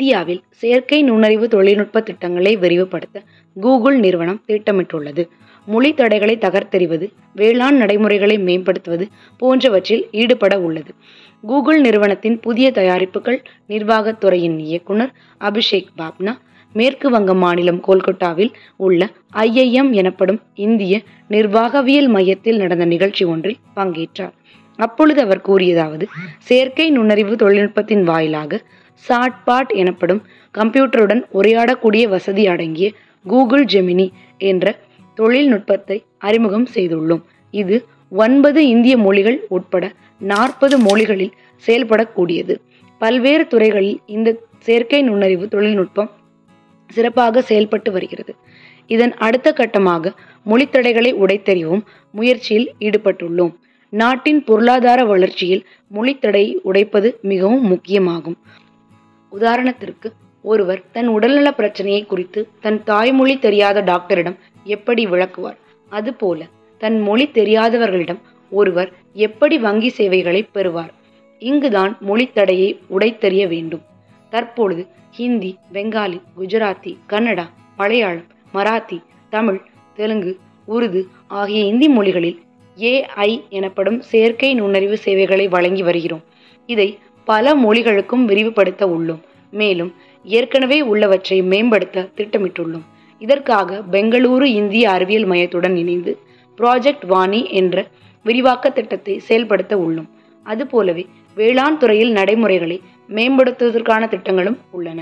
இந்தியாவில் செயற்கை நுண்ணறிவு தொழில்நுட்ப திட்டங்களை விரிவுபடுத்த கூகுள் நிறுவனம் திட்டமிட்டுள்ளது. மொழி தடைகளை தகர்த்தெறிவது, வேளாண் நடைமுறைகளை மேம்படுத்துவது போன்றவற்றில் ஈடுபட உள்ளது. கூகுள் நிறுவனத்தின் புதிய தயாரிப்புகள் நிர்வாகத்துறையின் இயக்குனர் அபிஷேக் பாப்னா மேற்கு வங்க மாநிலம் கோல்கட்டாவில் உள்ள IIM எனப்படும் இந்திய நிர்வாகவியல் மையத்தில் நடந்த நிகழ்ச்சி ஒன்றில் பங்கேற்றார். அப்பொழுது அவர் கூறியதாவது, செயற்கை நுண்ணறிவு தொழில்நுட்பத்தின் வாயிலாக சாட்பாட் எனப்படும் கம்ப்யூட்டருடன் உரையாடக்கூடிய வசதி அடங்கிய கூகுள் ஜெமினி என்ற தொழில்நுட்பத்தை அறிமுகம் செய்துள்ளோம். இது 9 இந்திய மொழிகள் உட்பட 40 மொழிகளில் செயல்படக்கூடியது. பல்வேறு துறைகளில் இந்த செயற்கை நுண்ணறிவு தொழில்நுட்பம் சிறப்பாக செயல்பட்டு வருகிறது. இதன் அடுத்த கட்டமாக மொழித்தடைகளை உடைத்தெறிவும் முயற்சியில் ஈடுபட்டுள்ளோம். நாட்டின் பொருளாதார வளர்ச்சியில் மொழித்தடையை உடைப்பது மிகவும் முக்கியமாகும். உதாரணத்திற்கு, ஒருவர் தன் உடல்நல பிரச்சனையை குறித்து தன் தாய்மொழி தெரியாத டாக்டரிடம் எப்படி விளக்குவார்? அதுபோல தன் மொழி தெரியாதவர்களிடம் ஒருவர் எப்படி வங்கி சேவைகளை பெறுவார்? இங்குதான் மொழித்தடையை உடைத்தெறிய வேண்டும். தற்பொழுது ஹிந்தி, பெங்காலி, குஜராத்தி, கன்னடா, மலையாளம், மராத்தி, தமிழ், தெலுங்கு, உருது ஆகிய இந்தி மொழிகளில் AI எனப்படும் செயற்கை நுண்ணறிவு சேவைகளை வழங்கி வருகிறோம். இதை பல மொழிகளுக்கும் விரிவுபடுத்த உள்ளோம். மேலும் ஏற்கனவே உள்ளவற்றை மேம்படுத்த திட்டமிட்டுள்ளோம். இதற்காக பெங்களூரு இந்திய அறிவியல் மையத்துடன் இணைந்து ப்ராஜெக்ட் வாணி என்ற விரிவாக்க திட்டத்தை செயல்படுத்த உள்ளோம். அதுபோலவே வேளாண் துறையில் நடைமுறைகளை மேம்படுத்துவதற்கான திட்டங்களும் உள்ளன.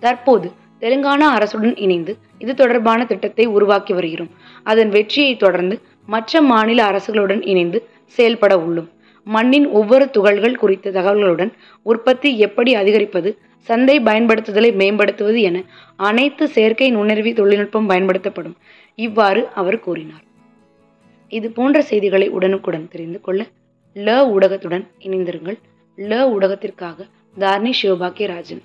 தற்போது தெலுங்கானா அரசுடன் இணைந்து இது தொடர்பான திட்டத்தை உருவாக்கி வருகிறோம். அதன் வெற்றியை தொடர்ந்து மற்ற மாநில அரசுகளுடன் இணைந்து செயல்பட உள்ளோம். மண்ணின் ஒவ்வொரு துகள்கள் குறித்த தகவல்களுடன் உற்பத்தி எப்படி அதிகரிப்பது, சந்தை பயன்படுத்துதலை மேம்படுத்துவது என அனைத்து செயற்கை நுண்ணறிவு தொழில்நுட்பம் பயன்படுத்தப்படும். இவ்வாறு அவர் கூறினார். இது போன்ற செய்திகளை உடனுக்குடன் தெரிந்து கொள்ள ஊடகத்துடன் இணைந்திருங்கள். ஊடகத்திற்காக தார்னி சிவபாக்கியராஜன்.